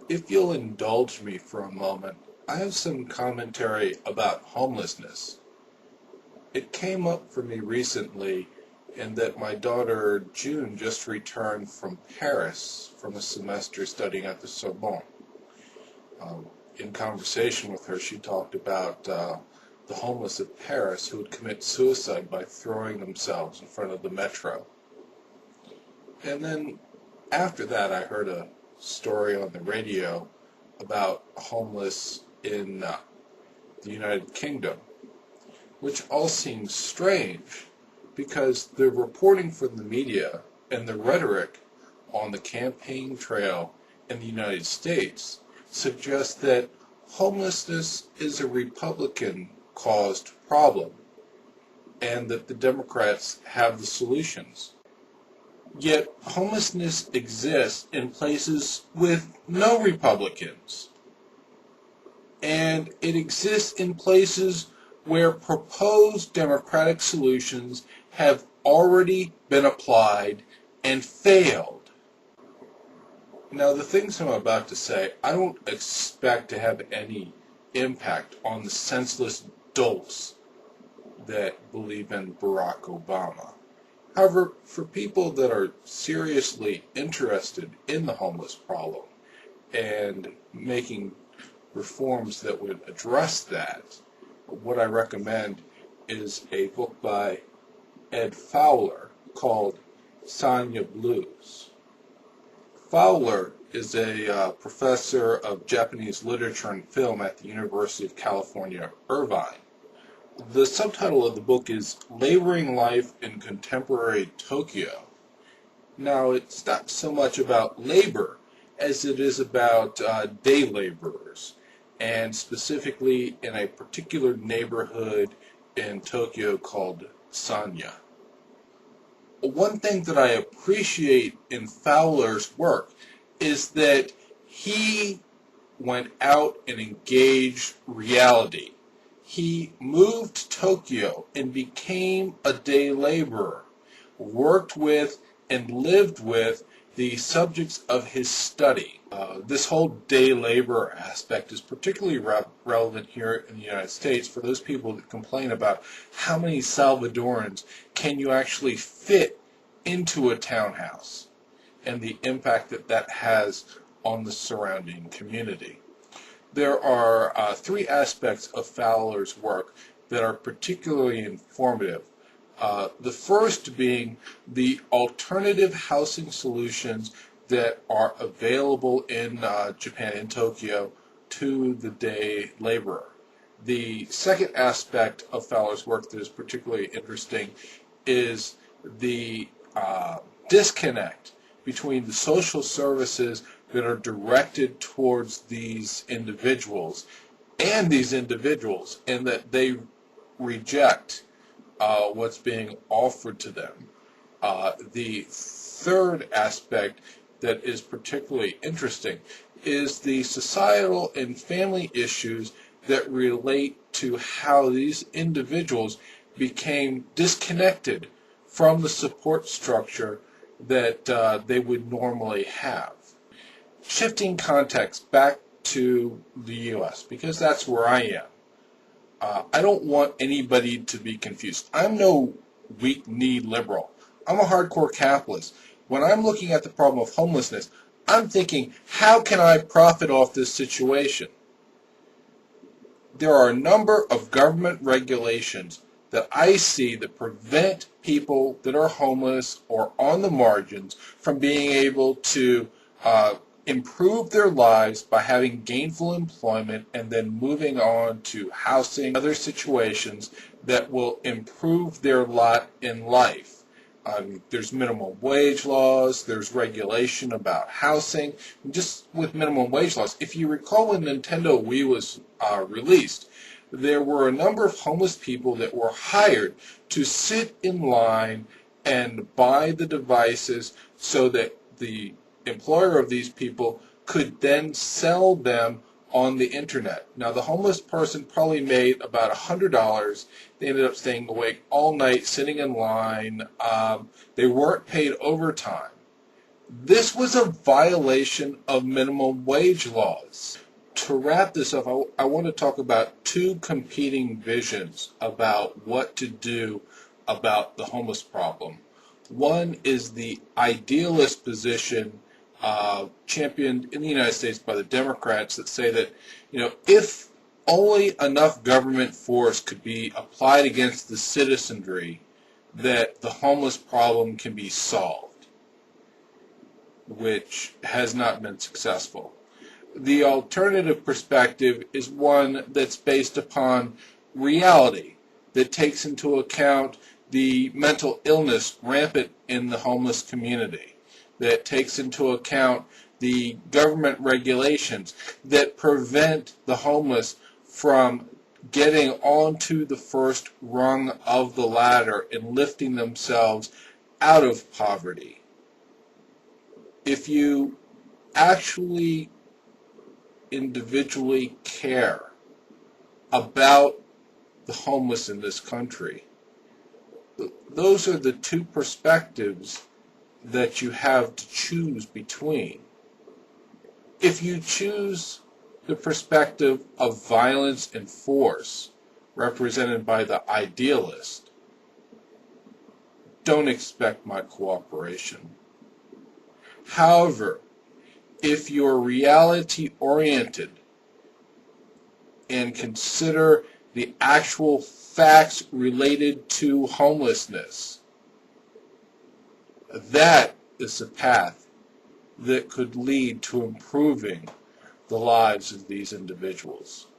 If you'll indulge me for a moment, I have some commentary about homelessness. It came up for me recently in that my daughter June just returned from Paris from a semester studying at the Sorbonne. In conversation with her, she talked about the homeless of Paris who would commit suicide by throwing themselves in front of the metro. And then after that, I heard a story on the radio about homeless in the United Kingdom, which all seems strange because the reporting from the media and the rhetoric on the campaign trail in the United States suggests that homelessness is a Republican-caused problem and that the Democrats have the solutions. Yet homelessness exists in places with no Republicans. And it exists in places where proposed democratic solutions have already been applied and failed. Now, the things I'm about to say, I don't expect to have any impact on the senseless dolts that believe in Barack Obama. However, for people that are seriously interested in the homeless problem and making reforms that would address that, what I recommend is a book by Ed Fowler called Sanya Blues. Fowler is a professor of Japanese literature and film at the University of California, Irvine. The subtitle of the book is Laboring Life in Contemporary Tokyo. Now, it's not so much about labor as it is about day laborers, and specifically in a particular neighborhood in Tokyo called Sanya. One thing that I appreciate in Fowler's work is that he went out and engaged reality. He moved to Tokyo and became a day laborer, worked with and lived with the subjects of his study. This whole day labor aspect is particularly relevant here in the United States for those people that complain about how many Salvadorans can you actually fit into a townhouse and the impact that that has on the surrounding community. There are three aspects of Fowler's work that are particularly informative. The first being the alternative housing solutions that are available in Japan, in Tokyo, to the day laborer. The second aspect of Fowler's work that is particularly interesting is the disconnect between the social services that are directed towards these individuals and that they reject what's being offered to them. The third aspect that is particularly interesting is the societal and family issues that relate to how these individuals became disconnected from the support structure that they would normally have. Shifting context back to the U.S., because that's where I am. I don't want anybody to be confused. I'm no weak-knee liberal. I'm a hardcore capitalist. When I'm looking at the problem of homelessness, I'm thinking, how can I profit off this situation? There are a number of government regulations that I see that prevent people that are homeless or on the margins from being able to improve their lives by having gainful employment and then moving on to housing, other situations that will improve their lot in life. There's minimum wage laws, there's regulation about housing. Just with minimum wage laws, if you recall when Nintendo Wii was released, there were a number of homeless people that were hired to sit in line and buy the devices so that the employer of these people could then sell them on the internet. Now, the homeless person probably made about $100. They ended up staying awake all night, sitting in line. They weren't paid overtime. This was a violation of minimum wage laws. To wrap this up, I want to talk about two competing visions about what to do about the homeless problem. One is the idealist position championed in the United States by the Democrats that say that, if only enough government force could be applied against the citizenry, that the homeless problem can be solved, which has not been successful. The alternative perspective is one that's based upon reality, that takes into account the mental illness rampant in the homeless community, that takes into account the government regulations that prevent the homeless from getting onto the first rung of the ladder and lifting themselves out of poverty. If you actually individually care about the homeless in this country, those are the two perspectives that you have to choose between. If you choose the perspective of violence and force, represented by the idealist, don't expect my cooperation. However, if you're reality-oriented and consider the actual facts related to homelessness, that is a path that could lead to improving the lives of these individuals.